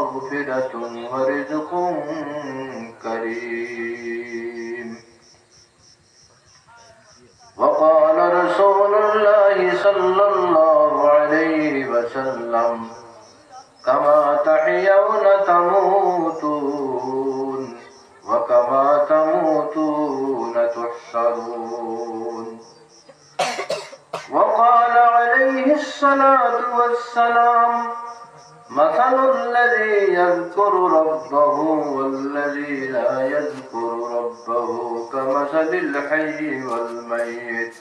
ومغفرة ورزق كريم. وقال رسول الله صلى الله عليه وسلم كما تحيون تموتون وكما تموتون تحشرون. وقال عليه الصلاة والسلام مثل الذي يذكر ربه والذي لا يذكر ربه كمثل الحي والميت.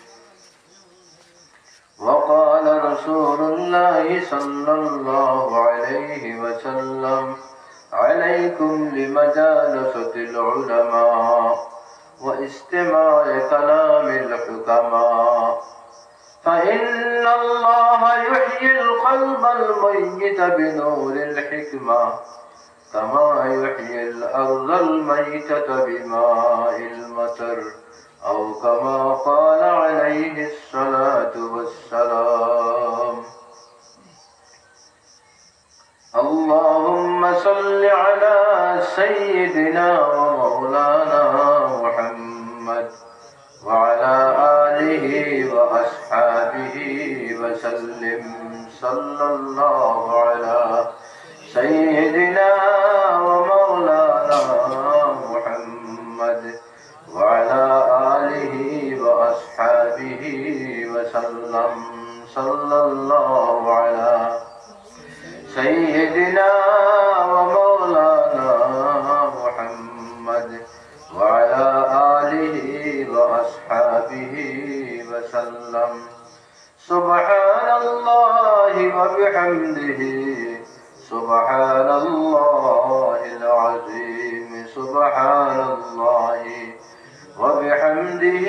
وقال رسول الله صلى الله عليه وسلم عليكم لمجالسة العلماء واستماع كلام الحكماء فإن الله يحيي القلب الميت بنور الحكمة كما يحيي الأرض الميتة بماء المطر أو كما قال عليه الصلاة والسلام. اللهم صل على سيدنا ومولانا محمد وعلى آله وأصحابه وسلم. صلى الله على سيدنا ومولانا محمد وعلى آله وأصحابه وسلم. صلى الله على سيدنا ومولانا محمد وعلى آله وأصحابه وسلم. سبحان الله وبحمده سبحان الله العظيم. سبحان الله وبحمده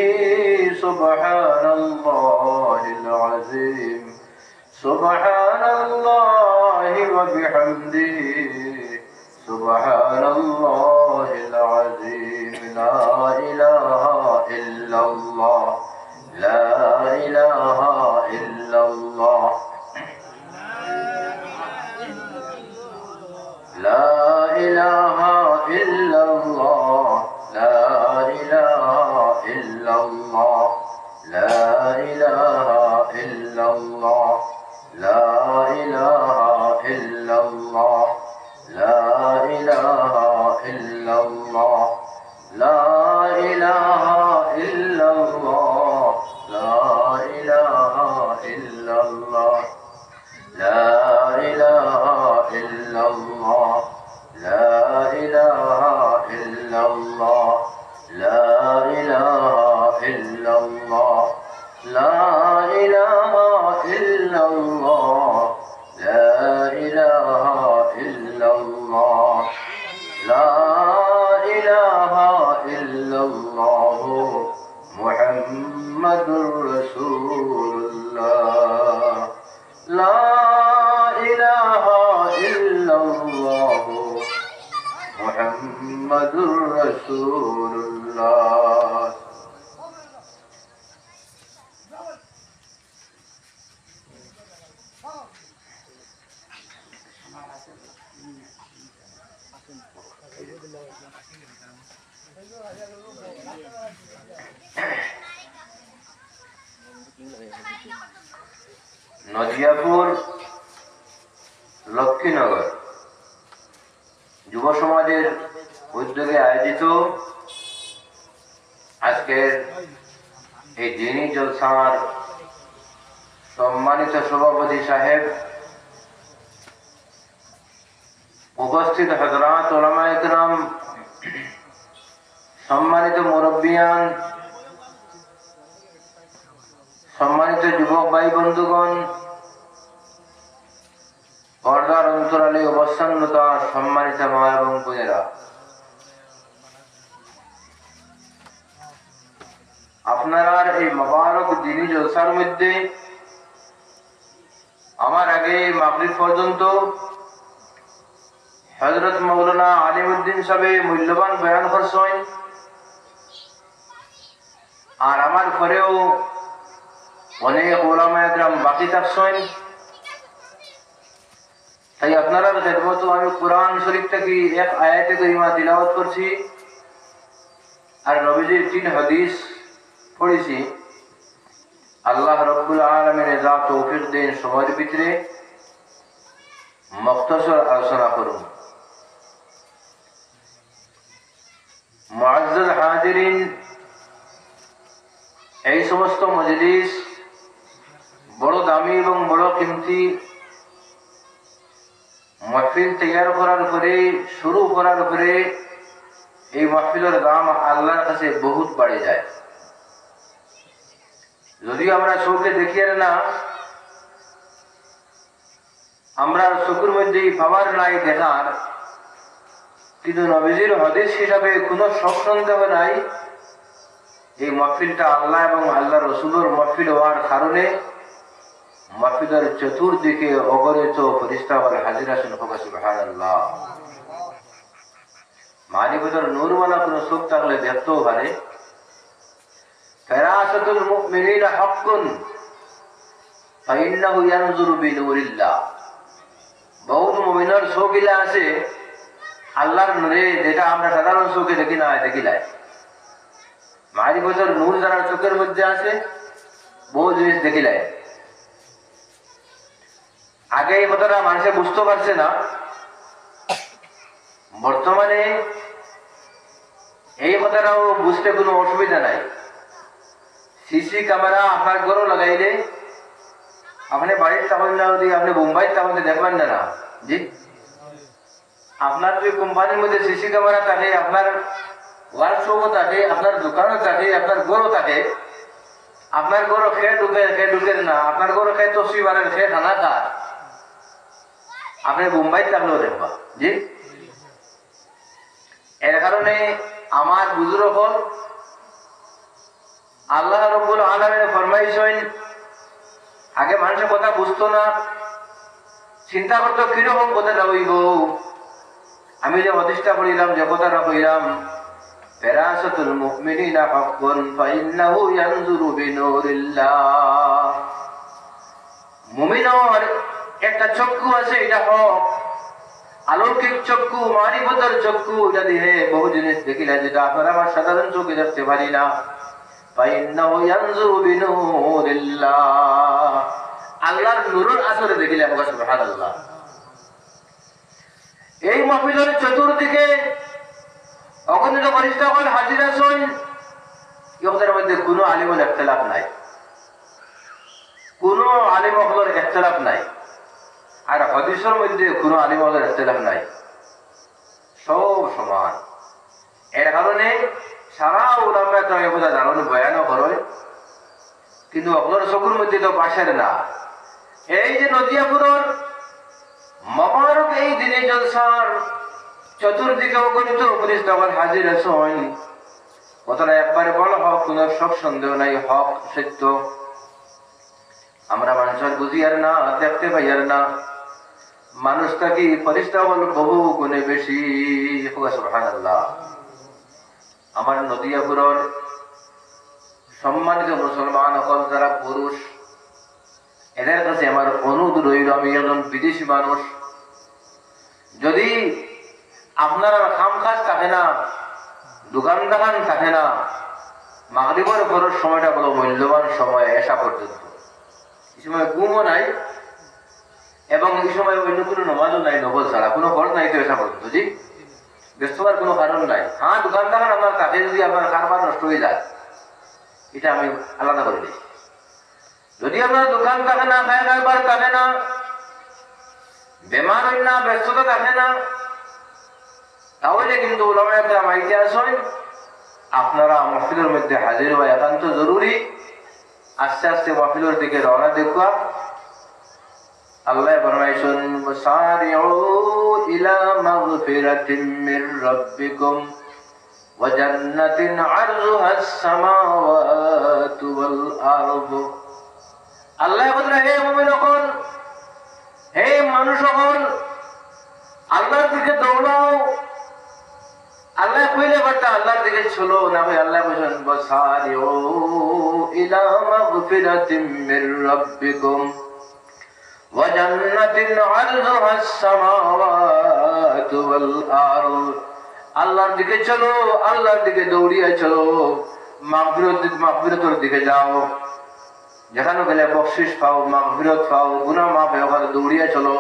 سبحان الله العظيم. سبحان الله وبحمده سبحان الله العظيم. لا إله إلا الله لا إله إلا الله لا إله إلا الله لا إله إلا الله لا إله إلا الله لا إله إلا الله لا إله إلا الله لا إله إلا الله لا إله إلا الله لا إله إلا الله لا إله إلا الله لا إله إلا الله لا إله إلا الله لا إله إلا الله لا إله إلا الله محمد رسول الله. لا إله إلا الله محمد رسول الله. নজিয়াপুর লক্ষ্মীনগর যুব সমাজের উদ্যোগে আয়োজিত আজকের এই দিনী জলসার সম্মানিত সভাপতি সাহেব, উপস্থিত হযরত উলামায়ে কেরাম, সম্মানিত মুরব্বিয়ান, সম্মানিত যুবক ভাই বন্ধুগণ, পর্দার অন্তরালে অবস্থানরত সম্মানিত মা এবং বোনেরা, আপনারা এই মোবারক দিনী জলসার মধ্যে আমার আগে মাগরিব পর্যন্ত হযরত মাওলানা আলিমউদ্দিন সাহেব মূল্যবান বয়ান করছেন, আর আমার পরেও অনেক উলামায়ে কেরাম বাকি থাকছেন। তাই আপনারা খেদমত আমি কোরআন শরীফ থেকে এক আয়াতে করিমা তিলাওয়াত করছি আর নবীজির 3 হাদিস পড়েছি। আল্লাহ রব্বুল আলামিন যা তৌফিক দেন সময়ের ভিতরে মুখতাসর আলোচনা করুন। মুআজ্জাজ হাজিরিন, এই সমস্ত মজলিস বড় দামি এবং বড় কিমতি মাহফিল তৈয়ার করার পরে শুরু করার পরে এই মাহফিলের দাম আল্লাহর কাছে বহুত বাড়ে যায়। যদিও আমরা চোখে দেখি আর না, আমরা চোখের মধ্যে পাওয়ার নাই দেখার, কিন্তু নবীজির হাদিস হিসাবে কোনো সন্দেহ নাই এই মাহফিলটা আল্লাহ এবং আল্লাহ রসুলের মাহফিল হওয়ার কারণে মাহফিলের চতুর্দিকে অগণিত ফেরেশতাগণ হাজির আছেন। সুবহানাল্লাহ। মারিফতের নূরওয়ালা কোনো চোখ থাকলে দেখতেও পারে। ফিরাসাতুল মুমিনিনা হাক্কুন ফাইন্নাহু ইয়ানজুরু বিনুরিল্লাহ। বহুত মুমিনের চোখগুলা আছে আল্লাহর নূরে, যেটা আমরা সাধারণ চোখে দেখি না, দেখিলাই। মারিফতের নূর যারা চোখের মধ্যে আছে বহু জিনিস দেখিলাই। আগে এই কথাটা মানুষে বুঝতে পারছে না, বর্তমানে এই কথাটাও বুঝতে কোনো অসুবিধা নাই। সিসি ক্যামেরা আপনার ঘরও লাগাইলে আপনি বাড়ির তখন না, আপনি মুম্বাইয়ের তখন দেখবেন না। না জি, আপনার যে কোম্পানির মধ্যে সিসি ক্যামেরা থাকে, আপনার ওয়ার্কশপও থাকে, আপনার দোকানও থাকে, আপনার ঘরও থাকে। আপনার ঘরও খেয়ে ঢুকে না, আপনার ঘরও খেয়ে তসবি বারেন, খেয়ে খানা খায়, আপনি মুম্বাইতে থাকলেও দেখবা। জি, এর কারণে আমার বুজুর্গ হল আল্লাহ রব্বুল আলামিন ফরমাইছেন, আগে মানুষের কথা বুঝতো না, চিন্তা করতো কিরকম কথাটা হইব। আমি যে হাদিসটা পড়িলাম, যে কথাটা কইলাম, ফিরাসাতুল মুমিনিনা হাক্কুন ফাইন্নাহু ইয়ানজুরু বিনুরিল্লাহ। মুমিনের একটা চক্ষু আছে, এটা হক, অলৌকিক চক্ষু, মারিফতের চক্ষু, এটা দিয়ে বহু জিনিস দেখিলা যেটা আপনারা আমার সাধারণ চোখে দেখতে পারি না। ফাইন্নাহু ইয়ানজুরু বিনুরিল্লাহ, আল্লাহর নূরের আসরে দেখিলা। সুবহানাল্লাহ। এই মাহফিলের চতুর্দিকে অগণিত ফেরেশতাগণ হাজির আছেন। ইহদের মধ্যে কোনো আলিমের ইখতিলাফ নাই, কোনো আলিম হলের ইখতিলাফ নাই, আর হাদিসের মধ্যে কোনো আলিম হলের ইখতিলাফ নাই, সব সমান। এর কারণে সারা উলামা কেরাম কথা জানেন, বয়ানও করেন, কিন্তু আপনার চকুর মধ্যে তো বাসের না। এই যে নদিয়াপুরের মোবারক এই দিনে জলসার চতুর্দিকে অগণিত ফেরেশতাগণ হাজির আছেন। কথাটা একবারে বলা হক, কোন সব সন্দেহ নাই, হক সত্য। আমরা মানুষের বুঝি আর না, দেখতে পাই আর না, মানুষটা কি ফেরেশতাগণ বহু গুণে বেশি। সুবহানাল্লাহ। আমার নদিয়াপুরের সম্মানিত মুসলমান হল যারা পুরুষ, এদের কাছে আমার অনুরোধ রইল, আমি একজন বিদেশি মানুষ, যদি আপনার খাম কাজ থাকে না, দোকান দোকান থাকে না, মাগরিবের পরের সময়টা বড় মূল্যবান সময়, এসা পর্যন্ত। এই সময় ঘুমও নাই এবং এই সময় অন্য কোনো নমাজও নাই, নবল ছাড়া কোনো খরচ নাই তো এসা পর্যন্ত। জি, ব্যস্ত হওয়ার কোনো কারণ নাই। হ্যাঁ, দোকান দোকান আপনার থাকে, যদি আপনার কারবার নষ্ট হয়ে যায়, এটা আমি আলাদা করে দিই। যদি আপনার দোকান থাকে না, খায় কারবার থাকে না, বেমার হয় না, ব্যস্ততা থাকে না, তাহলে কিন্তু উলামায়ে কেরাম আইতে আসেন, আপনারা মাহফিলের মধ্যে হাজির হওয়া একান্ত জরুরি। আস্তে আস্তে মাহফিলের দিকে রওনা দেখবা। আল্লাহ ফরমাইছেন, ওয়াসারিউ ইলা মাগফিরাতিন মির রাব্বিকুম ওয়া জান্নাতিন আরযুহাস সামাওয়াতু ওয়াল আরদু। আল্লাহ বলেন, হে মুমিনগণ, হে মানুষগণ, আল্লাহর দিকে দৌড়াও। আল্লাহ কইলে বার্তা আল্লাহর দিকে চলো না ভাই। আল্লাহ বলেন, ওয়াসারিউ ইলা মাগফিরাতিন মির রাব্বিকুম ওয়াজান্নাতিন আরযুহাস সামাওয়াতু ওয়াল আরদ। আল্লাহর দিকে চলো, আল্লাহর দিকে দৌড়িয়ে চলো, মাগফিরাতের দিকে যাও। যেখানে গেলে বকশিশ পাও, মাগফিরাত পাও, গুনাহ মাফ হয়, ওখানে দৌড়িয়ে চলো।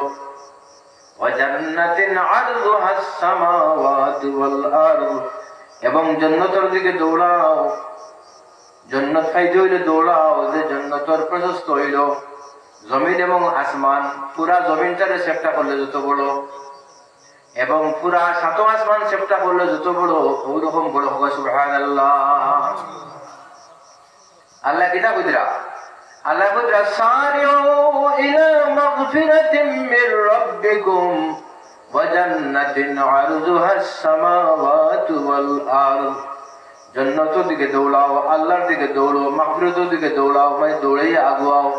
ওয়াজান্নাতিন আরযুহাস সামাওয়াতু ওয়াল আরদ, এবং জান্নাতের দিকে দৌড়াও। জান্নাত পাইতে হইলে দৌড়াও, যে জান্নাতের প্রশস্ত হইল জমিন এবং আসমান। পুরা জমিনটারে চেষ্টা করলে যত বড়, এবং পুরা সাত আসমান চেষ্টা করলে যত বড়, ওইরকম বড় হোক। সুবহানাল্লাহ। আল্লাহ কিতা কইরা, আল্লাহ কইরা সারিউ ইলা মাগফিরাতিন মির রাব্বিকুম ওয়া জান্নাতিন আরযুহাস সামাওয়াতু ওয়াল আরদ। জান্নাতের দিকে দৌড়াও, আল্লাহর দিকে দৌড়ো, মাগফিরাতের দিকে দৌড়াও, মানে দৌড়াই আগুয়াও।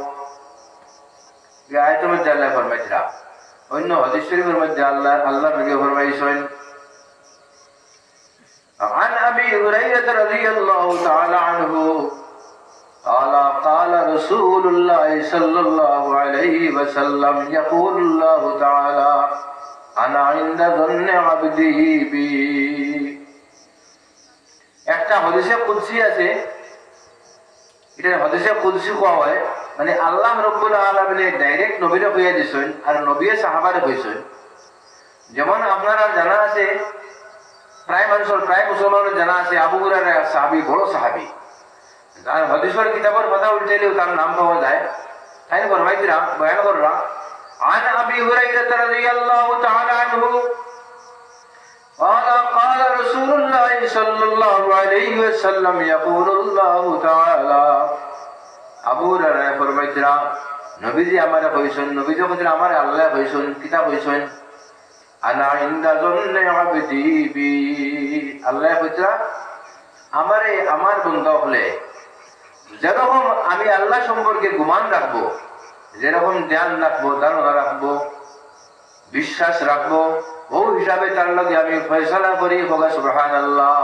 এই আয়াতের মধ্যে আল্লাহ ফরমাইছিলেন। অন্য হাদিস শরীফের মধ্যে আল্লাহ নবী ফরমাইছেন, عن أبي هريرة رضي الله تعالى عنه قال قال رسول الله صلى الله عليه وسلم يقول الله تعالى أنا عند ظن عبدي بي। একটা হাদিসে কুদসি আছে, এটা হাদিসে কুদসি কোয়া হয়, মানে আল্লাহ রাব্বুল আলামিন ডাইরেক্ট নবীরে কইয়া দিছেন আর নবীয়ে সাহাবারে কইছেন। যেমন আপনারা জানা আছে, প্রায় মানুষের, প্রায় মুসলমানের জানা আছে আবু হুরায়রা সাহাবী, বড় সাহাবী, আর হাদিসের কিতাবের কথা উল্টাইলেও তার নাম পাওয়া যায়। তাই ফরমাইছিরা, বয়ান কররা, عن أبي هريرة رضي الله تعالى عنه قال قال رسول الله صلى الله عليه وسلم يقول الله تعالى। আবু হুরায়রা ফরমাইছিরা, নবীজি আমারে কইছেন, নবীজি কইছিলেন আমারে আল্লাহ কইছেন, কিতাব কইছেন, আনা ইনদা যন্নি আবদি বি। আল্লাহ কইছিলেন আমারে আমার বান্দা হলে যেরকম আমি আল্লাহ সম্পর্কে গুমান রাখবো, যেরকম ধ্যান রাখবো, ধারণা রাখবো, বিশ্বাস রাখবো, ও হিসাবে তার লগে আমি ফয়সালা করি। হোক সুবহানাল্লাহ।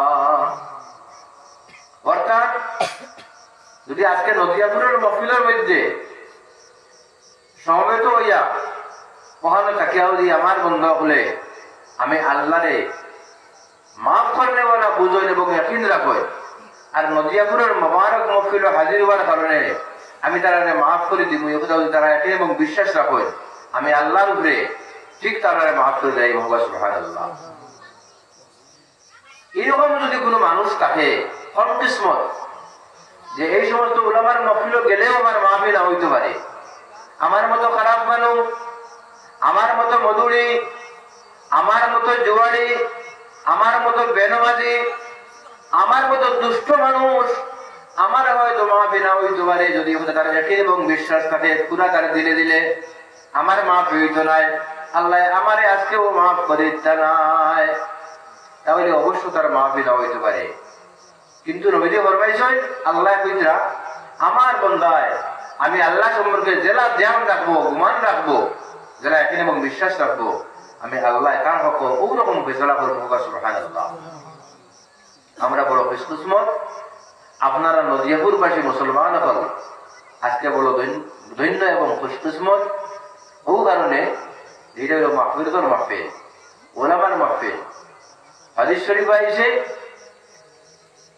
অর্থাৎ যদি আজকে নদিয়াপুরের মহফিলের মধ্যে সমবেত হইয়া কখনো থাকিয়াও যদি আমার বন্ধু হলে আমি আল্লাহরে মাফ করনেওয়ালা বুঝেন এবং ইয়াকিন রাখেন, আর নদিয়াপুরের মোবারক মহফিল হাজির হওয়ার কারণে আমি তারা মাফ করে দিব, যদি তারা ইয়াকিন এবং বিশ্বাস রাখেন আমি আল্লাহর উপরে, ঠিক তারা মাফ করে দেয়। সুবহানাল্লাহ। এরকম যদি কোনো মানুষ থাকে, কিসমত যে এই সমস্ত উলামার মহফিল গেলেও আমার মাহফিল না হইতে পারে। আমার মতো খারাপ মানুষ, আমার মতো মধুরি, আমার মতো জোয়ারি, আমার মতো বেনমাজি, আমার মতো দুষ্ট মানুষ আমার হয়তো মাহফিল না হইতে পারে। যদি তার ইয়াকিন এবং বিশ্বাস থাকে, পুরা তার দিলে দিলে আমার মাফ হইতো নাই, আল্লাহ আমারে আজকেও মাফ করে দিতে নাই, তাহলে অবশ্য তার মাহফিল না হইতে পারে। কিন্তু নবীজি ফরমাইছেন, আল্লাহ কইরা আমার বান্দায় আমি আল্লাহ সম্পর্কে জেলা ধ্যান রাখবো, গুমান রাখবো, জেলা ইয়াকিন এবং বিশ্বাস রাখবো, আমি আল্লাহ তার হক ওরকম ফয়সালা করবো। সুবহানাল্লাহ। আমরা বড় খুশকিসমত, আপনারা নদিয়াপুরবাসী মুসলমান হল আজকে বড় ধন্য এবং খুশকিসমত। ও কারণে এটা হলো মাহফিলতর মাহফিল, ওলামার মাহফিল। হাদিস শরীফ আইছে,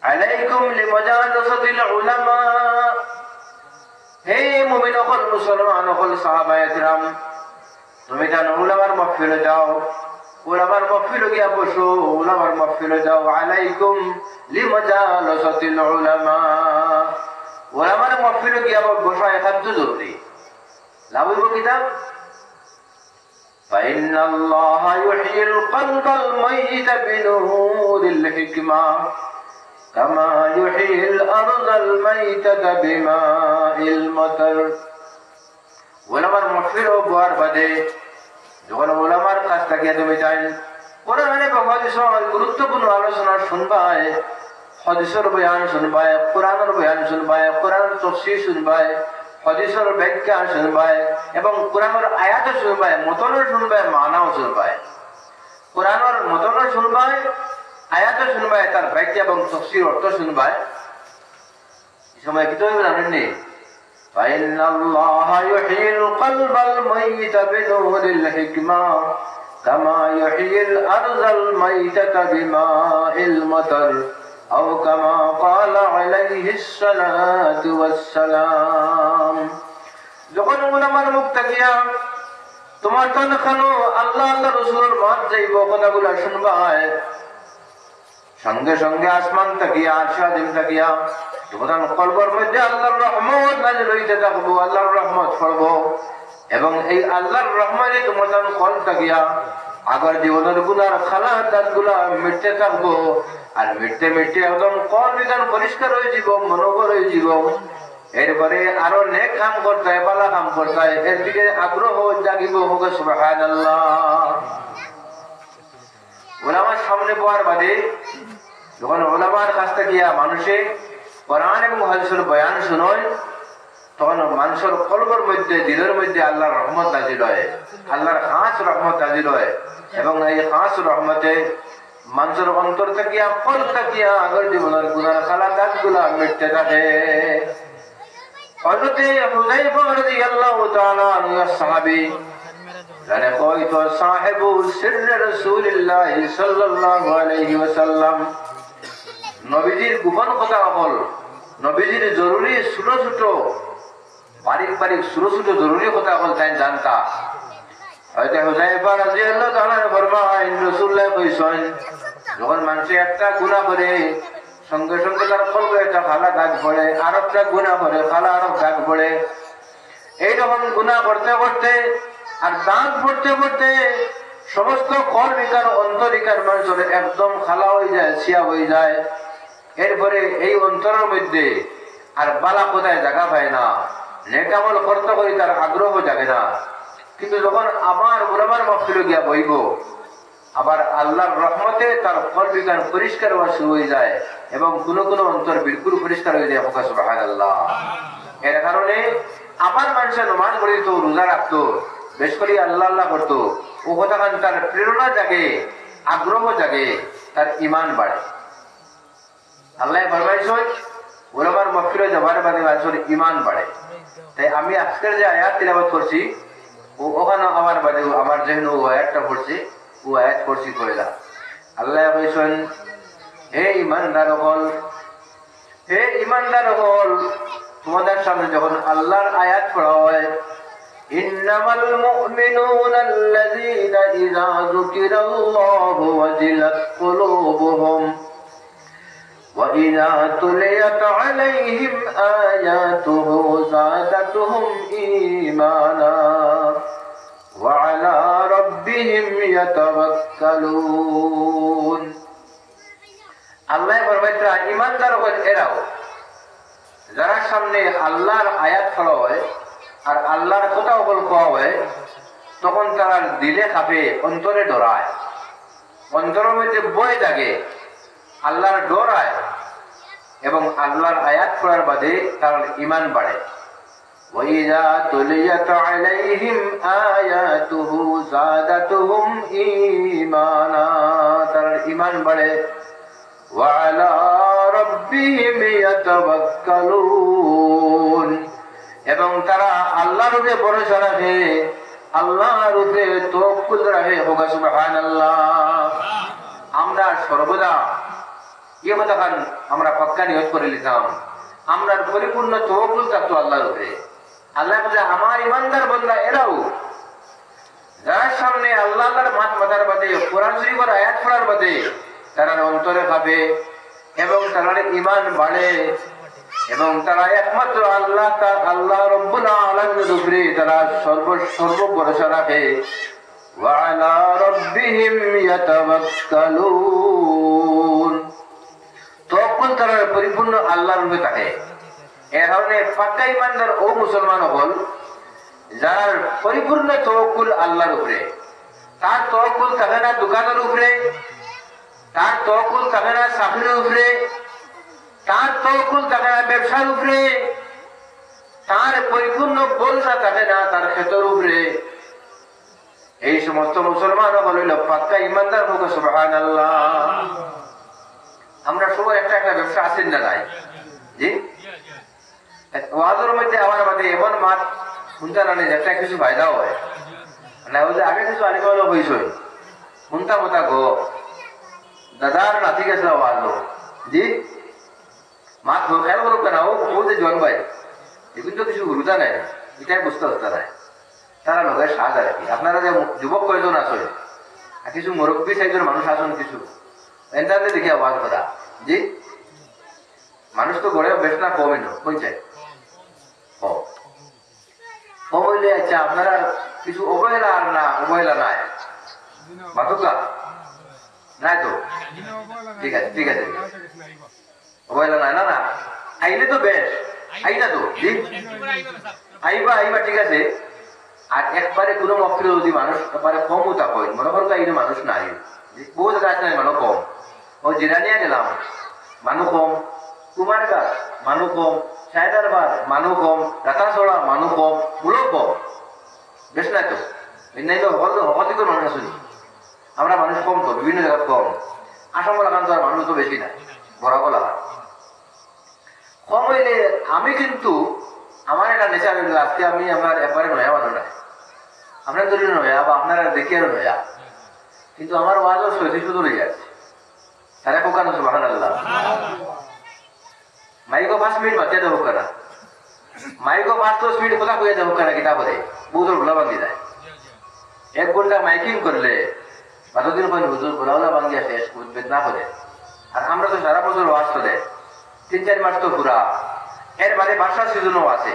আলাইকুম লিমাজালাসাতিল উলামা। হে মুমিন হল, মুসলমান হল, সাহাবায়ে কিরাম, তুমি জানো উলামার মাহফিলে যাও, উলামার মাহফিলে গিয়া বসো, উলামার মাহফিলে যাও। আলাইকুম লিমাজালাসাতিল উলামা। উলামার মাহফিলে গিয়া বসা একান্ত জরুরি। লাভ হইব কিতাব, فإن الله يحيي القلب الميت بنور الحكمة كما يحيي الأرض الميتة بماء المطر। উলামার মাহফিল হওয়ার বাদে যখন উলামার কাছ থেকে তুমি যাই, কোরআনে বা হাদিসের গুরুত্বপূর্ণ আলোচনা শুনবাই, হাদিসের বয়ান শুনবাই, কোরআনের বয়ান শুনবাই, কোরআনের তাফসীর শুনবাই, হাদিসের ব্যাখ্যা শুনবাই, এবং কোরআনের আয়াত শুনবাই, মতনও শুনবাই, মানাও শুনবাই। কোরআনের মতনও শুনবাই, আয়াত শুনবাই, তার ব্যাখ্যা এবং তাফসীর অর্থ শুনবাই। এই সময় কি তো জানেননি, فإن الله يحيي القلب الميت بنور الحكمة كما يحيي الأرض الميتة بماء المطر أو كما قال عليه الصلاة والسلام যখন আমার মুখ তাকিয়া তোমার কান খানো আল্লাহ আল্লাহ রাসূলের মাত যাইব কথাগুলো শুনবাই সঙ্গে সঙ্গে আসমান তাকিয়া আরশাদিন তাকিয়া তোমার কলবের মধ্যে আল্লাহর রহমত নাযিল হইতে থাকবো আল্লাহর রহমত পড়বো এবং এই আল্লাহর রহমতে তোমার কল তাকিয়া আগের জীবনের গুনার খালা দাঁতগুলা মিটতে থাকবো আর মিটতে মিটতে একদম কল বিধান পরিষ্কার হয়ে যাব মনোবল হয়ে যাব এরপরে আরো নেক কাম করতে হয় ভালো কাম করতে হয় এর দিকে আগ্রহ জাগিব হোক সুবহানাল্লাহ ওলামার সামনে পাওয়ার বাদে যখন ওলামার কাছ থেকে মানুষে কোরআন এবং হাদিসের বয়ান শুনয় তখন মানুষের কলবের মধ্যে দিলের মধ্যে আল্লাহর রহমত নাযিল হয় আল্লাহর খাস রহমত নাযিল হয় এবং এই খাস রহমতে মানুষের অন্তর থেকে কল থেকে আগের জীবনের গুনার খালা দাগগুলা মিটতে থাকে হযরত হুযায়ফা রাদিয়াল্লাহু তাআলা আনহু সাহাবী যারা কইতো সাহেবু সিররে রাসূলুল্লাহ সাল্লাল্লাহু আলাইহি ওয়াসাল্লাম নবীজির গোপন কথা বল নবীজির জরুরি ছোট ছোট পারিবারিক ছোট ছোট জরুরি কথা বল তাই জানতা হয়তো হুযায়ফা রাদিয়াল্লাহু তাআলা ফরমায় রাসূলুল্লাহ কইছেন যখন মানুষ একটা গুনাহ করে সঙ্গে সঙ্গে তার কলবে একটা খালা দাগ পড়ে আর একটা গুনাহ করে খালা আরো দাগ পড়ে এইরকম গুনাহ করতে করতে আর দাগ পড়তে পড়তে সমস্ত কলবিকার অন্তরিকার মানুষের একদম খালা হয়ে যায় ছিয়া হয়ে যায় এরপরে এই অন্তরের মধ্যে আর বালা কোথায় জায়গা পায় না নেক আমল করতে করি তার আগ্রহ জাগে না কিন্তু যখন আবার ওলামার মাহফিলে গিয়া বইব আবার আল্লাহর রহমতে তার কলবিকার পরিষ্কার হওয়া শুরু হয়ে যায় এবং কোনো কোনো অন্তর বিলকুল পরিষ্কার হয়ে যায় সুবহানাল্লাহ এর কারণে আবার মানুষের নামাজ পড়িত রোজা রাখতো বেশ করে আল্লাহ আল্লাহ করতো ও কথা তার প্রেরণা জাগে আগ্রহ জাগে তার ঈমান বাড়ে আল্লাহ ফরমাইছেন ওলামার মাহফিলে যাবার বাদে মানুষের ঈমান বাড়ে তাই আমি আজকের যে আয়াত তিলাওয়াত করছি ওখানে আমার বাদে আমার যেহেতু আয়াতটা পড়ছি ও আয়াত পড়ছি কইলা আল্লাহ কইছেন হে ঈমানদার হল তোমাদের সামনে যখন আল্লাহর আয়াত পড়া হয় ইন্নামাল মুমিনুনা আল্লাযীনা ইযা যুকিরাল্লাহু ওয়াজিলাত কুলুবুহুম ওয়া ইযা তুলিয়াত আলাইহিম আয়াতুহু যাদাতুহুম ঈমানা ওয়া আলা রাব্বিহিম ইয়াতাওয়াক্কালুন আল্লাহ ফরমাইতা ঈমানদার হল এরাও যারা সামনে আল্লাহর আয়াত পড়া হয় আর আল্লাহর কথা বলা হয় তখন তারা দিলে কাঁপে অন্তরে ডরায় অন্তরের মধ্যে ভয় জাগে আল্লাহর ডরায় এবং আল্লাহর আয়াত পড়ার বাদে তার ঈমান বাড়ে ওয়াইযা তুলিয়াত আলাইহিম আয়াতুহু যাদাতুহুম ঈমানা তার ঈমান বাড়ে ওয়া আলা রাব্বিহিম ইয়াতাওয়াক্কালুন এবং তারা আল্লাহর উপরে ভরসা রাখে আল্লাহর উপরে তাওয়াক্কুল রাখে হোক সুবহানাল্লাহ আমরা সর্বদা এই কথাখান আমরা পাক্কা নিয়ত করে নিতাম আমরা পরিপূর্ণ তাওয়াক্কুল থাকতো আল্লাহর উপরে আল্লাহ বলে আমার ঈমানদার বান্দা এরাও যার সামনে আল্লাহর মাথার বাদে কোরআন শরীফের আয়াত পড়ার বাদে তারা অন্তরে ভাবে এবং তারা ঈমান বাড়ে এবং তারা একমাত্র আল্লাহ রব্বুল আলামিনের উপরে তারা সর্ব ভরসা রাখে ওয়া আলা রাব্বিহিম ইয়াতাওয়াক্কালুন তাওয়াক্কুল তারা পরিপূর্ণ আল্লাহর উপরে থাকে এই কারণে পাক্কা ঈমানদার ও মুসলমান হল যার পরিপূর্ণ তাওয়াক্কুল আল্লাহর উপরে তার তাওয়াক্কুল থাকে না দোকানের উপরে তার তাওয়াক্কুল থাকে না চাকরির উপরে তার তাওয়াক্কুল থাকে না ব্যবসার উপরে তার পরিপূর্ণ ভরসা থাকে না তার ক্ষেতের উপরে এই সমস্ত মুসলমান হল পাক্কা ঈমানদার হোক সুবহানাল্লাহ আমরা সবাই একটা একটা ব্যবসা আছেন না নাই জি ওয়াজের মধ্যে আমার বাদে এমন মাত শুনতে না একটা কিছু ফায়দাও হয় না ওই যে আগে কিছু আনিমাল হয়েছে শুনতা মতা গো দাদার নাতি গেছে ওয়াজ জি মাত খেয়াল করুক না ও যে জন ভাই এগুলো তো কিছু গুরুতা নাই এটাই বুঝতে হচ্ছে না তারা লোকের সাজ আর কি আপনারা যে যুবক কয়জন আসেন আর কিছু মুরব্বী সাইজের মানুষ আসেন কিছু এন্টারনেট দেখে আওয়াজ করা জি মানুষ তো গড়ে বেশ না কমই না কোনছে কম হইলে আচ্ছা আপনারা কিছু অবহেলা আর না অবহেলা নাই বাতুকা নাই তো ঠিক আছে ঠিক আছে অবহেলা নাই না না আইলে তো বেশ আইনা তো জি আইবা আইবা ঠিক আছে আর একবারে কোনো মফিল যদি মানুষ একবারে কমও তা হয় মনে করো এই মানুষ নাই বহু জায়গা আছে মানুষ কম ও জিরানিয়া গেলাম মানুষ কম কুমার গাছ মানুষ কম সায়দারবাদ মানুষ কম রাতাছড়া মানুষ কম মূলক কম বেশ নাই তো নাই তো হকতিকর মানুষ আসুনি আমরা মানুষ কম তো বিভিন্ন জায়গায় কম আসাম লাগান তো আর মানুষ তো বেশি নাই বরাবর লাগা কম হইলে আমি কিন্তু আমার একটা নেশা হইল আজকে আমি আমার একবারে নয়া মানুষ নাই আপনার যদি নয়া বা আপনারা দেখি আরো নয়া কিন্তু আমার ওয়াজও সৈতি শুধু রয়ে যাচ্ছে তারা কোকানো সুবহান আল্লাহ মাইকো 5 মিনিট বাঁচিয়ে দেবো কেনা মাইকো 5-10 মিনিট কথা কইয়া দেবো কেনা কিতাবে বহুত ভোলা বান্ধি যায় 1 ঘন্টা মাইকিং করলে কতদিন পর হুজুর ভোলা বাঙ্গিয়া শেষ বুঝবে না করে আর আমরা তো সারা বছর ওয়াজ চলে 3-4 মাস তো পুরা এর বাদে বার্ষা সিজনও আছে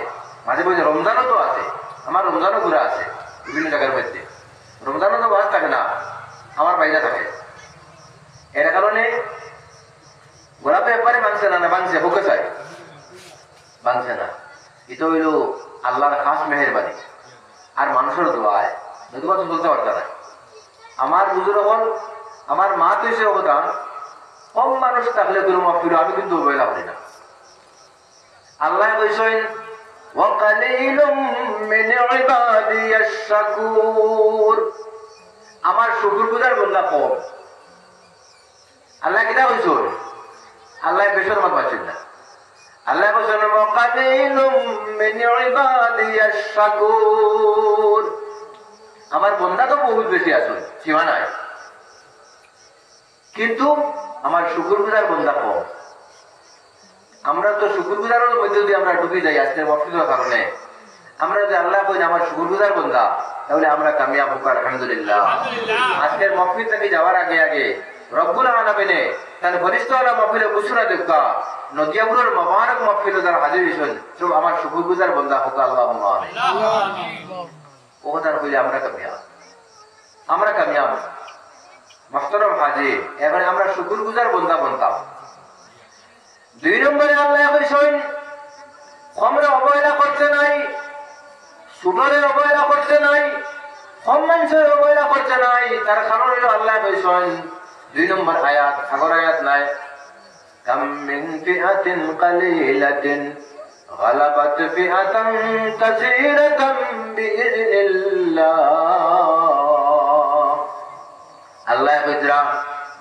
মাঝে মাঝে রমজানও তো আছে আমার রমজানও ঘুরা আছে বিভিন্ন জায়গার মধ্যে রমজানও তো ওয়াজ থাকে না আমার বাইরে থাকে এর কারণে ওরা তো একবারে মানছে না মানছে হোকে চাই মানছে না এটা হইল আল্লাহর খাস মেহেরবানি আর মানুষের দোয়ায় নতুবা তো চলতে পারত না আমার বুঝুর হল আমার মা তো এসে অবদান কম মানুষ থাকলে কোনো মাফির আমি কিন্তু অবহেলা করি না আল্লাহ কইছেন ওয়াকালিলুম মিন ইবাদিয়াশ শাকুর আমার শুকরগুজার বান্দা কম আল্লাহ কিটা কইছেন আল্লাহ বেশর মত পাচ্ছেন না আল্লাহ কইছেন ওয়াকালিলুম মিন ইবাদিয়াশ শাকুর আমার বান্দা তো বহুত বেশি আছে সীমা নাই কিন্তু আমার শুকরগুজার বান্দা কম আমরা তো শুকরগুজারের মধ্যে যদি আমরা ঢুকে যাই আজকের মফিলের কারণে আমরা যদি আল্লাহ কই আমার শুকরগুজার বান্দা তাহলে আমরা কামিয়াব হব আলহামদুলিল্লাহ আজকের মফিল থেকে যাওয়ার আগে আগে রব্বুল আলামিনে তার ফেরেশতারা মফিলে ঘোষণা দেখা নদিয়াপুরের মোবারক মফিলে যারা হাজির হইছেন সব আমার শুকরগুজার বান্দা হোক আল্লাহুম্মা আমিন ও তার কইলে আমরা কামিয়াব মাহতারাম হাজির এবারে আমরা শুকরগুজার বান্দা বনতাম 2 নম্বরে আল্লাহ কইছেন কমরে অবহেলা করতে নাই সুবরে অবহেলা করতে নাই কম মানুষের অবহেলা করতে নাই তার কারণ হলো আল্লাহ কইছেন 2 নম্বর আয়াত আগর আয়াত নাই কাম মিন ফিআতিন কালিলাতিন গালাবাত ফিআতান কাসীরাতান বিইذنিল্লাহ আল্লাহ কইরা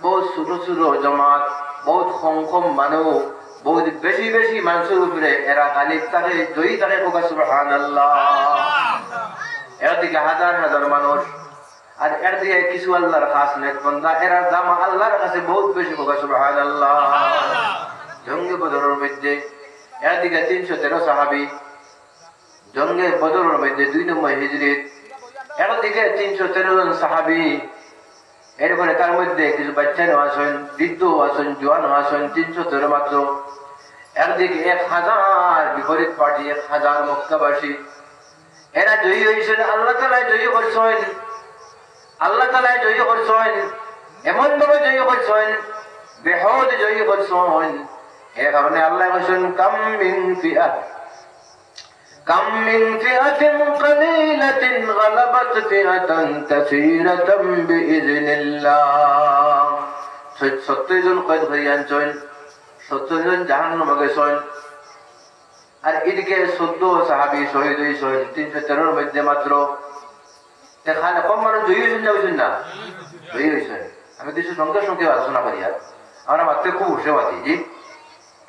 বহুত ছোট ছোট জামাত বহুত কম মানুষ বহুত বেশি বেশি মানুষের উপরে এরা গালিব থাকে জয়ী থাকে সুবহানাল্লাহ এর দিকে হাজার হাজার মানুষ আর এর দিকে কিছু আল্লাহর খাস নেক বান্দা এরা জামা আল্লাহর কাছে বহুত বেশি সুবহানাল্লাহ জঙ্গে বদরের মধ্যে এর দিকে 313 সাহাবী জঙ্গে বদরের মধ্যে 2 নম্বর হিজরত এর দিকে 313 জন সাহাবী এরপরে তার মধ্যে কিছু বাচ্চাও আছেন বৃদ্ধ আছেন জোয়ান আছেন 313 মাত্র একদিকে 1000 বিপরীত পার্টি 1000 মক্কাবাসী এরা জয়ী হয়েছেন আল্লাহ তাআলা জয়ী করছেন আল্লাহ তাআলা জয়ী করছেন এমন ভাবে জয়ী করছেন বেহদ জয়ী করছেন এর কারণে আল্লাহ বলেন কাম মিন ফিআতিন কালিলাতিন গালাবাত ফিআতান কাসীরাতান বিইذنিল্লাহ 70 জন কয়েদ হয়ে আনছেন 70 জন জাহান্নামে গেছেন আর এদিকে 14 সাহাবী শহীদ হয়েছেন 313 এর মধ্যে মাত্র এখানে কম মানুষ জয়ী হয়েছেন না জয়ী হয়েছেন আমি কিছু সংখ্যা আলোচনা করি আর আমরা মাত্র খুব উৎসাহবাদী জি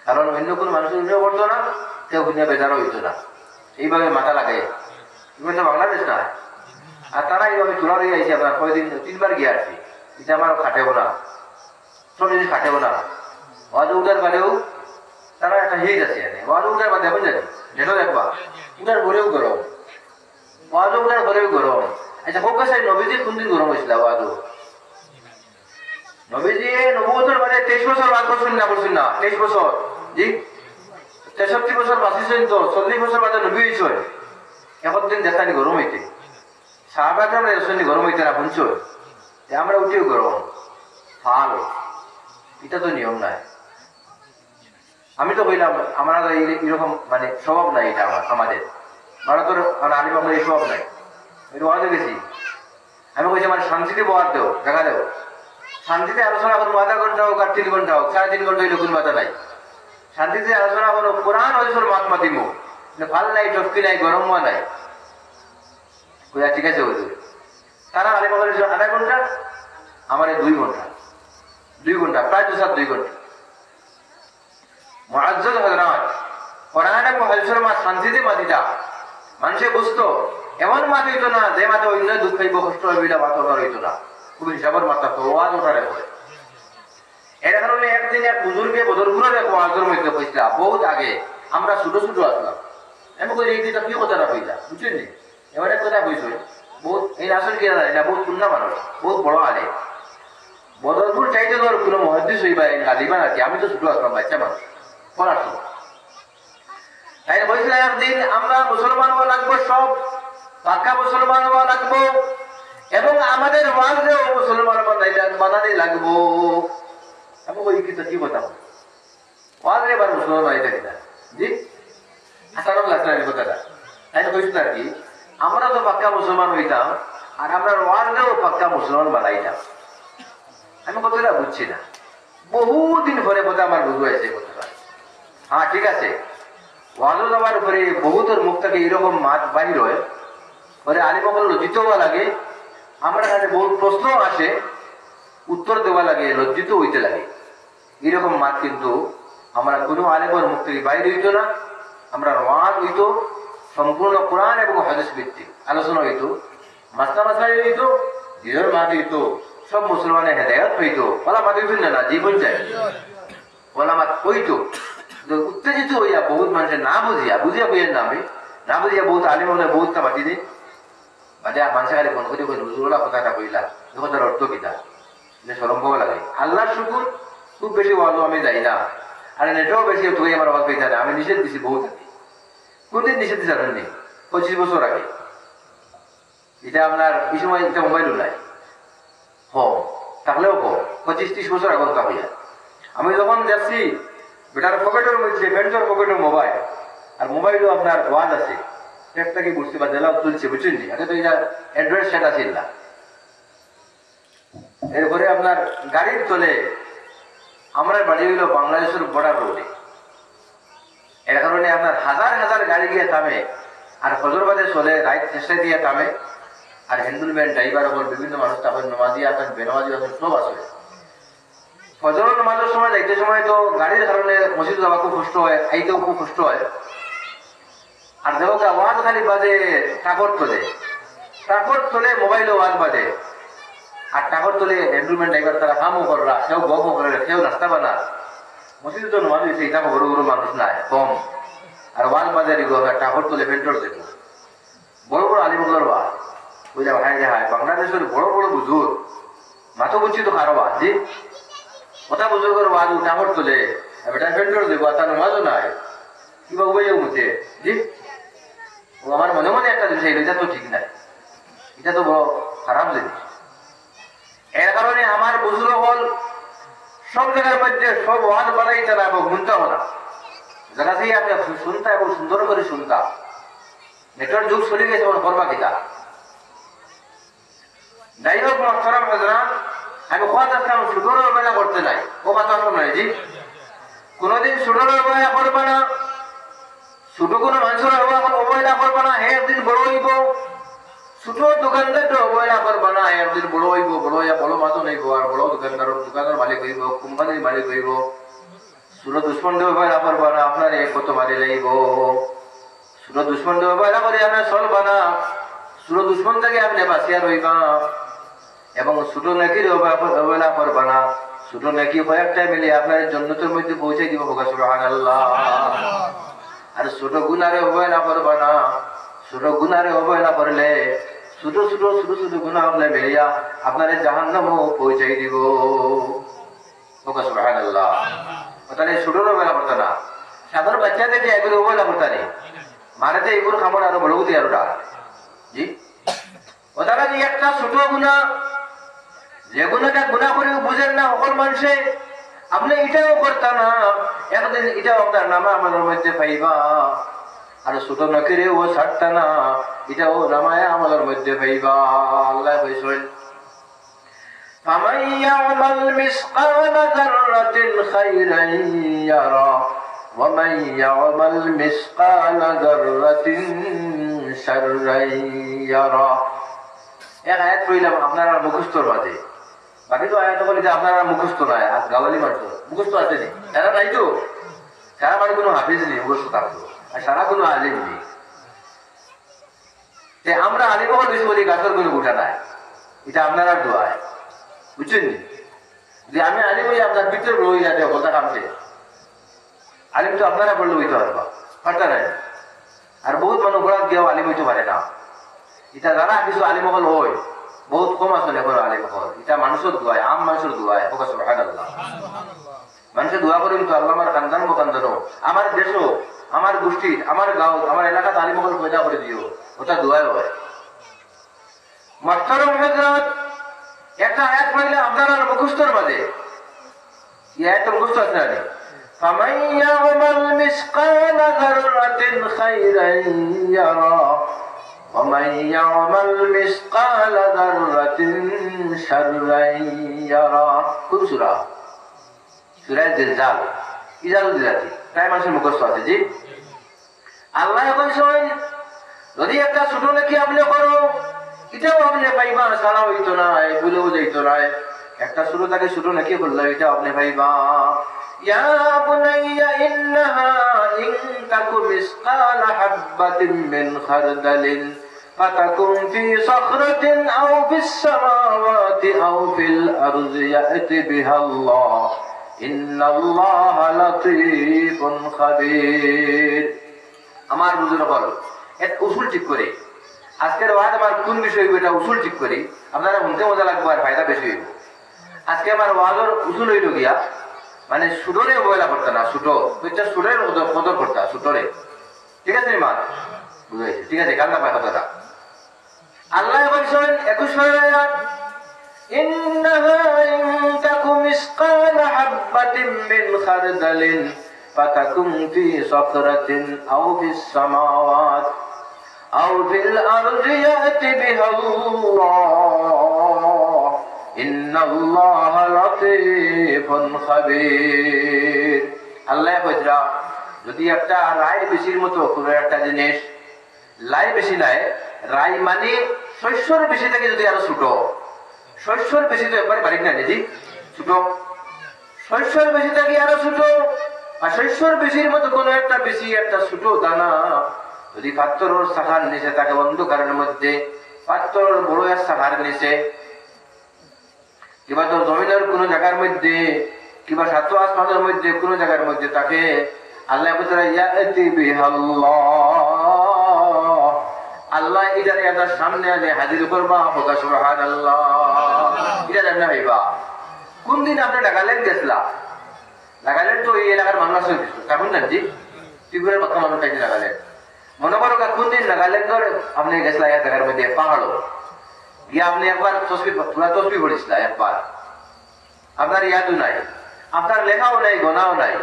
কারণ অন্য কোনো মানুষের উন্নয় করতো না, কেউ শুনে বেজারও হইতো না। এইভাবে মাথা লাগে, এগুলো তো বাংলাদেশ না। আর তারা এইভাবে চূড়া হয়ে আইসি, আপনার কয়েকদিন 3বার গিয়ে আসছি, এটা আমার খাটেও না, সব জিনিস খাটেও না। ওয়াজ উঠার বাদেও তারা একটা হিট আছে, ওয়াজ উঠার বাদে এখন জানি যেটা দেখবা উঠার ঘরেও গরম, ওয়াজ উঠার ঘরেও গরম। আচ্ছা হোক আছে, নবীজি কোনদিন গরম হয়েছিল ওয়াজ? নবীজি নবুয়তের বাদে 23 বছর বাদ করছেন না, করছেন না? 23 বছর, জি 63 বছর বাঁচিছেন তো, 40 বছর বাদে নবী হয়েছেন। এখন দিন দেখানি গরম হইতে, সাহাবাকে আমরা এসনি গরম হইতে না, শুনছ? আমরা উঠিও গরম ফাল, এটা তো নিয়ম নাই। আমি তো বললাম আমরা এরকম মানে স্বভাব নাই, এটা আমাদের ভারতের আলিম আমরা এই স্বভাব নাই। এটা ওয়াজে গেছি, আমি বলছি আমার শান্তিতে বহার দেও, দেখা দেও, শান্তিতে আলোচনা করবো, আধা ঘন্টা হোক আর 3 ঘন্টা হোক, 3.5 ঘন্টা হইলে কোনো বাধা নাই। শান্তিতে আলোচনা করবো, কোরআন হরিসর মাত মাতিম, ভাল নাই, টপকি নাই, গরম নাই। ঠিক আছে হুজুর। তারা আলিম আধা ঘন্টা, আমার 2 ঘন্টা, 2 ঘন্টা, প্রায় 2 ঘন্টা। মুআজ্জাজ হযরত কোরআন এবং হাদিসের মাত শান্তিতে মাতিতা, মানুষে বুঝতো। এমন মাত হইতো না যে মাতে অন্য দুঃখ পাইব, কষ্ট হইব, মাত ওঠার হইতো না, খুব হিসাবের মাত্রা তো ওয়াজ ওঠারে হয়। এর কারণে একদিন এক বুজুর্গে বদরপুরের এক ওয়াজের মধ্যে কইছিলাম, বহুত আগে আমরা ছোট ছোট আসলাম, আমি কই এই দিনটা কি কথাটা কইলা বুঝছেন নি? এবার এক কথা কইছো, বহুত এই আসল কি না, বহুত পুণ্য মানুষ, বহুত বড় আলে বদরপুর চাইতে ধর কোনো মুহাদ্দিস হইবা গালিবা নাকি? আমি তো ছোট আসলাম, বাচ্চা মানুষ, পড়াশো। তাই বলছিলাম একদিন আমরা মুসলমান হওয়া লাগবো, সব পাক্কা মুসলমান হওয়া লাগবো, এবং আমাদের ওয়াজেও মুসলমান বানানি লাগবো। আমি ওই কি কথা ওয়াজে এবার মুসলমান বানাইতে কিনা, জি আসারও লাগছে না কথাটা। তাই কইছিল আর কি, আমরা তো পাক্কা মুসলমান হইতাম, আর আমরা ওয়াজেও পাক্কা মুসলমান বানাইতাম। আমি কথাটা বুঝছি না, বহুদিন পরে কথা আমার বুঝু হয়েছে কথাটা। হ্যাঁ ঠিক আছে, ওয়াজও যাওয়ার উপরে বহুতের মুখ থেকে এরকম মাত বাহির হয়, পরে আলিমহল লজ্জিত হওয়া লাগে, আমার কাছে বহু প্রশ্ন আসে, উত্তর দেওয়া লাগে, লজ্জিত হইতে লাগে। এরকম মাত কিন্তু আমরা কোনো আলিমের মুখ থেকে বাইরে হইতো না। আমরা ওয়াজ হইতো সম্পূর্ণ কোরআন এবং হাদিস ভিত্তিক আলোচনা হইতো, মাসলা মাসাইল হইতো, নিজের মাত হইতো, সব মুসলমানের হেদায়ত হইতো। বলা মাত হইতেন না, জীবন চাই বলা মাত হইতো। উত্তেজিত হইয়া বহুত মানুষের না বুঝিয়া কইয়ের না, আমি না বুঝিয়া বহুত আলিম হলে বহুতটা বাতি দিই বাদে মানুষের খালি ফোন করে হুজুরওয়ালা কথাটা কইলা, কথার অর্থ কিতা সরম পাওয়া লাগে। আল্লাহর শুকুর, খুব বেশি ওয়াজও আমি যাই না, আর নেটেও বেশি তুই আমার ওয়াজ পেয়ে না। আমি নিষেধ দিছি বহুত আগে, কোনদিন নিষেধ দিছি জানেননি? 25 বছর আগে। এটা আপনার এই সময় এটা মোবাইলও নাই, থাকলেও 25-30 বছর আগত তা হইয়া। আমি যখন যাচ্ছি বেটার পকেটের মধ্যে, প্যান্টের পকেটের মোবাইল, আর মোবাইলও আপনার ওয়াজ আছে, টেপটাকে বুঝতে বা জেলাও তুলছে, বুঝছেন নি? আগে তো এটা অ্যান্ড্রয়েড সেট আছে না। এরপরে আপনার গাড়ির চলে, আমরা বাড়ি হইল বাংলাদেশের বর্ডার রোডে। এর কারণে আপনার হাজার হাজার গাড়ি গিয়ে থামে, আর ফজরবাদে চলে, রাইট চেষ্টা দিয়ে থামে, আর হ্যান্ডেলম্যান ড্রাইভার ওপর বিভিন্ন মানুষ থাকেন, নমাজি আছেন, বেনমাজি আছেন, সব আছে। ফজর নামাজের সময় যাইতে সময় তো গাড়ির কারণে মসজিদ যাওয়া খুব কষ্ট হয়, আইতেও খুব কষ্ট হয়। আর দেখো ওয়াজ খালি বাজে টাকর তোলে মোবাইলে ওয়াজ বাজে, আর টাকর তোলে হ্যান্ডেলম্যান ড্রাইভার, তারা কামও কররা, কেউ গপও করে, কেউ নাস্তা বানা। মসজিদে তো নামাজ হয়েছে, এটা বড় বড় মানুষ নাই, কম। আর ওয়াজ বাজারে টাকর তোলে পেন্টর দেখো, বড় বড় আলিমগুলোর ওয়াজ বুঝলাম। হায় রে হায়, বাংলাদেশের বড় বড় বুজুর মাথা বুঝছি তো কারো ওয়াজ, জি কথা বুজুর্গের ওয়াজ টাকর তোলে, বেটা পেন্টর দেখো, তার নামাজও নাই, কিবা উপায় মুছে, জি ও আমার মনে মনে একটা জিনিস, এটা তো ঠিক নাই, এটা তো বড় খারাপ জিনিস। এর কারণে আমার বুজুর্গ হল সব জায়গার মধ্যে সব ওয়াজ বানাইতে না এবং শুনতেও না, জায়গা থেকে আপনি শুনতা এবং সুন্দর করে শুনতা। নেটের যুগ চলে গেছে, করবা কিতা। যাই হোক মোহতারাম হযরত, আমি কথা আসলাম সুন্দর অবহেলা করতে নাই, ও কথা আসলাম নাই, জি কোনোদিন সুন্দর অবহেলা করবা না, ছোট কোনো মানুষের অবহেলা করবা না, হে একদিন বড় হইব। ছোট দোকানদার অবহেলা করবা না, একদিন বড় হইব, বড় হইয়া বড় মাতো নেইব, আর বড় দোকানদার মালিক হইব, কোম্পানির মালিক হইব। ছোট দুশ্মন দেব ভয় না করবা না, আপনার কত মারি লাইব। ছোট দুশ্মন দেব ভয় না করে আপনার চলবা না, ছোট দুশ্মন থেকে আপনি বাঁচিয়া রইবা। এবং ছোট নাকির অবহেলা করবা না, ছোট নাকি কয়েকটা মিলে আপনার জন্নতের মধ্যে পৌঁছে দিব। সুবহানাল্লাহ। আর ছোট গুনারে অবহেলা করবা না, ছোট গুনারে অবহেলা করলে ছোট ছোট ছোট ছোট গুণা হলে মিলিয়া আপনার জাহান্নামও পৌঁছাই দিব। সুবহানাল্লাহ। তাহলে ছোট অবহেলা করতে না, সাধারণ বাচ্চা থেকে এগুলো অবহেলা করতে নেই, মারাতে এগুলো খাবার আরো বড় হতে আরোটা জি। ওটারা যে একটা ছোট গুণা, যে গুণাটা গুণা করে বুঝেন না সকল মানুষে, আপনি এটাও করতা না, একদিন এটাও আপনার নামা আমাদের মধ্যে পাইবা। আর ছোট নকিরে ও ছাড়তা না, এটাও নামায় আমাদের মধ্যে পাইবা। আল্লাহ কইছেন فَمَن يَعْمَلْ مِثْقَالَ ذَرَّةٍ خَيْرًا يَرَهُ وَمَن يَعْمَلْ مِثْقَالَ ذَرَّةٍ شَرًّا يَرَهُ। এক আয়াত কইলাম আপনারা মুখস্থর মাঝে, বাকি তো আয়াত বলি যে আপনারা মুখস্থ নয়, আর গাওয়ালি মানুষ মুখস্থ আছে নি, তারা নাই তো, সারা বাড়ি কোনো হাফিজ নেই মুখস্থ থাকতো, আর সারা কোনো আলিম নেই। আমরা আলিম হল বেশি বলি গাছের কোনো গোটা নাই, এটা আপনারা দোয়ায় বুঝছেন নি। যে আমি আলিম হই আপনার ভিতরে রই যাতে কথা কামছে, আলিম তো আপনারা বললে হইতে পারবা, পারতা নাই। আর বহুত মানুষ ঘোড়া দিয়েও আলিম হইতে পারে না। এটা যারা কিছু আলিম হল হয় বহুত কম আসলে এখন আলিম হল, এটা মানুষের দোয়ায়, আম মানুষের দোয়ায়। সুবহানাল্লাহ। মানুষের দোয়া করে কিন্তু আল্লাহ আমার কান্দান কান্দানো, আমার দেশও, আমার গোষ্ঠী, আমার গাঁও, আমার এলাকাতে আলিম হল পয়দা করে দিও, ওটা দোয়ায় হয়। মাস্টার হযরত একটা আয়াত পড়লে আপনারা মুখস্থর মাঝে, এই আয়াত মুখস্থ আছে না? فَمَن يَعْمَلْ مِثْقَالَ ذَرَّةٍ خَيْرًا يَرَهُ وَمَن يَعْمَلْ مِثْقَالَ ذَرَّةٍ شَرًّا يَرَهُ। কোন সূরা? সূরা জিলজাল, ইজালুল জিলাতি, প্রায় মানুষের মুখস্থ আছে জি। আল্লাহ কইছেন যদি একটা ছোট নেকি আপনি করো, এটাও আপনি পাইবা, সারা হইতো না, ভুলেও যাইতো না। একটা ছোট তাকে ছোট নাকি বললো, এটাও আপনি পাইবা। ইয়া বুনাইয়া ইন্নাহা ইন তাকু মিসকালা হাববাতিন মিন খারদালিন ফাতাকুন ফি সাখরাতিন আও ফিস সামাওয়াতি আও ফিল আরদি ইয়াতি বিহাল্লাহ ইন্নাল্লাহা লাতীফুন খাবীর। আমার বুঝুন বল এক উসুল ঠিক করে আজকের ওয়াজ আমার কোন বিষয় এটা উসুল ঠিক করি, আপনারা শুনতে মজা লাগবে আর ফায়দা বেশি হইব। আজকে আমার ওয়াজের উসুল হইল গিয়া মানে সুদরে অবহেলা করতে না, সুটো তুইটা সুরের কদর করতে সুতরে, ঠিক আছে মা বুঝাইছে, ঠিক আছে কান্না পায় কথাটা। আল্লাহ বলছেন 21 আয়াত ইন্নাহা ইন তাকু মিসকালা হাববাতিন মিন খারদালিন ফাতাকুম ফি সাখরাতিন আও ফিস সামাওয়াত আও ফিল আরদি ইয়াতি বিহাল্লাহ ইন্নাল্লাহা লাতীফুন খাবীর। আল্লাহ কইরা যদি একটা রায় বেশির মতো কোনো একটা জিনিস লাই বেশি নাই, রাই মানে শস্যর বেশি থেকে যদি আরো ছোট, শস্যর বেশি তো একবারে বাড়ি না জি ছোট, শস্যর বেশি থেকে আরো ছোট, আর শস্যর বেশির মতো কোনো একটা বেশি একটা ছোট দানা যদি পাত্রর শাখার নিচে থাকে, অন্ধকারের মধ্যে পাত্রর বড় এক শাখার নিচে, কিংবা তোর জমিনের কোন জায়গার মধ্যে, কিংবা সাত আসমানের মধ্যে কোন জায়গার মধ্যে থাকে, আল্লাহ ইয়াতি বিহাল্লাহ, আল্লাহ এটার এটার সামনে আনে হাজির করবা। সুবহানাল্লাহ। এটা জানা হইবা কোন দিন আপনি নাগাল্যান্ড গেছিলা, নাগাল্যান্ড তো এই এলাকার মানুষ আছে কেমন জানি ত্রিপুরার কথা মানুষ আছে নাগাল্যান্ড, মনে করো কোন দিন নাগাল্যান্ডের আপনি গেছিলা এক জায়গার মধ্যে পাহাড় গিয়ে আপনি একবার তসবি পড়েছিলেন, একবার আপনার ইয়াদও নাই, আপনার লেখাও নাই, গোনাও নাই,